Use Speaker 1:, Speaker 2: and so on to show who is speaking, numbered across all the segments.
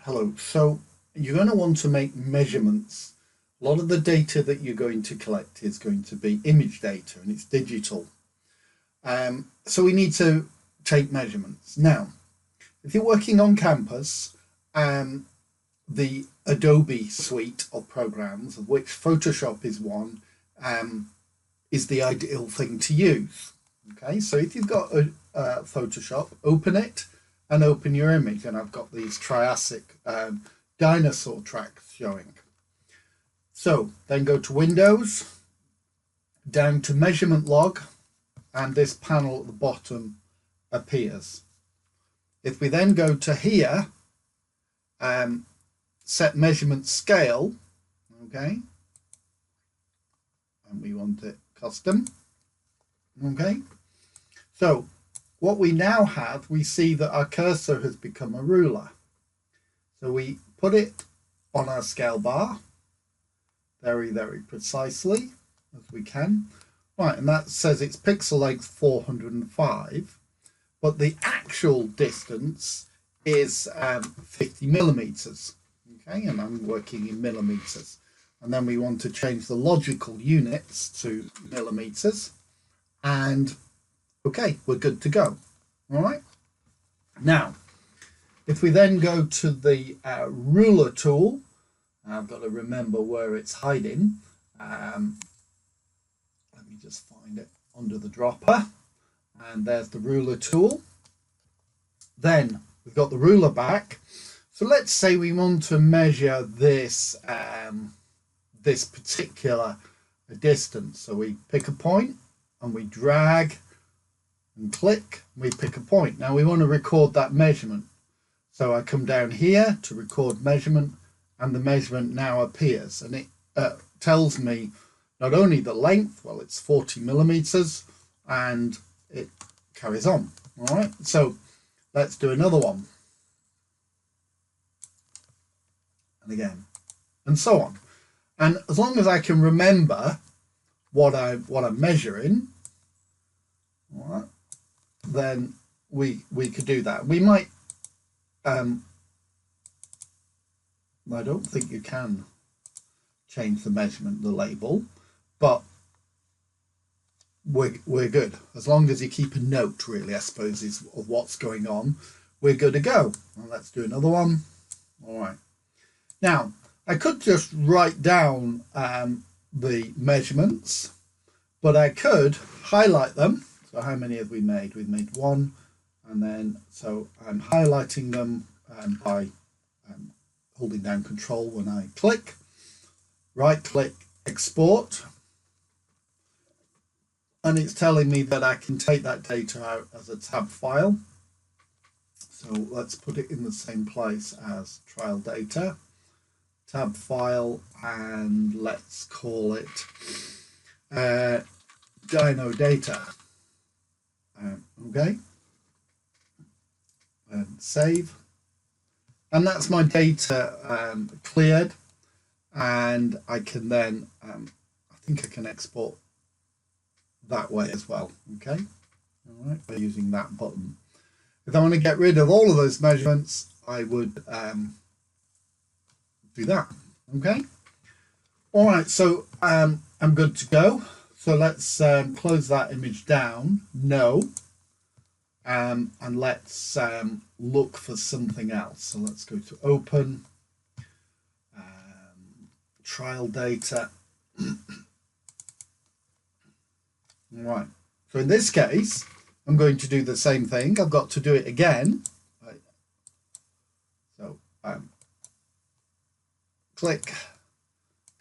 Speaker 1: Hello. So you're going to want to make measurements. A lot of the data that you're going to collect is going to be image data and it's digital. So we need to take measurements. Now, if you're working on campus, the Adobe suite of programs, of which Photoshop is one, is the ideal thing to use. Okay, so if you've got a Photoshop, open it and open your image, and I've got these Triassic dinosaur tracks showing. So then go to Windows, down to Measurement Log, and this panel at the bottom appears. If we then go to here, set measurement scale, okay, and we want it custom, okay. So what we now have, we see that our cursor has become a ruler. So we put it on our scale bar very, very precisely as we can. Right, and that says it's pixel length 405, but the actual distance is 50 millimeters. Okay, and I'm working in millimeters. And then we want to change the logical units to millimeters. And okay, we're good to go. All right. Now, if we then go to the ruler tool, I've got to remember where it's hiding. Let me just find it under the dropper. And there's the ruler tool. Then we've got the ruler back. So let's say we want to measure this, this particular distance. So we pick a point and we drag and click, and we pick a point. Now we want to record that measurement. So I come down here to record measurement, and the measurement now appears, and it tells me not only the length, well, it's 40 millimeters, and it carries on. All right, so let's do another one. And again, and so on. And as long as I can remember what I'm measuring, all right, then we could do that. We might I don't think you can change the measurement, the label, but we're good. As long as you keep a note, really, I suppose, is of what's going on, we're good to go. Well, let's do another one. All right. Now, I could just write down the measurements, but I could highlight them. So how many have we made? We've made one, and then so I'm highlighting them by holding down Control when I click, right click, export, and it's telling me that I can take that data out as a tab file. So let's put it in the same place as trial data, tab file, and let's call it Dino data. Okay, and save, and that's my data cleared, and I can then I think I can export that way as well. Okay, all right, by using that button. If I want to get rid of all of those measurements, I would do that. Okay, all right, so I'm good to go. So let's close that image down, no, and let's look for something else. So let's go to open, trial data. Right, so in this case, I'm going to do the same thing. I've got to do it again. Right. So click,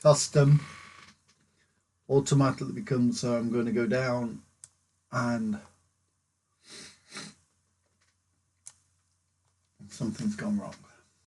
Speaker 1: custom, automatically becomes, so I'm going to go down and something's gone wrong.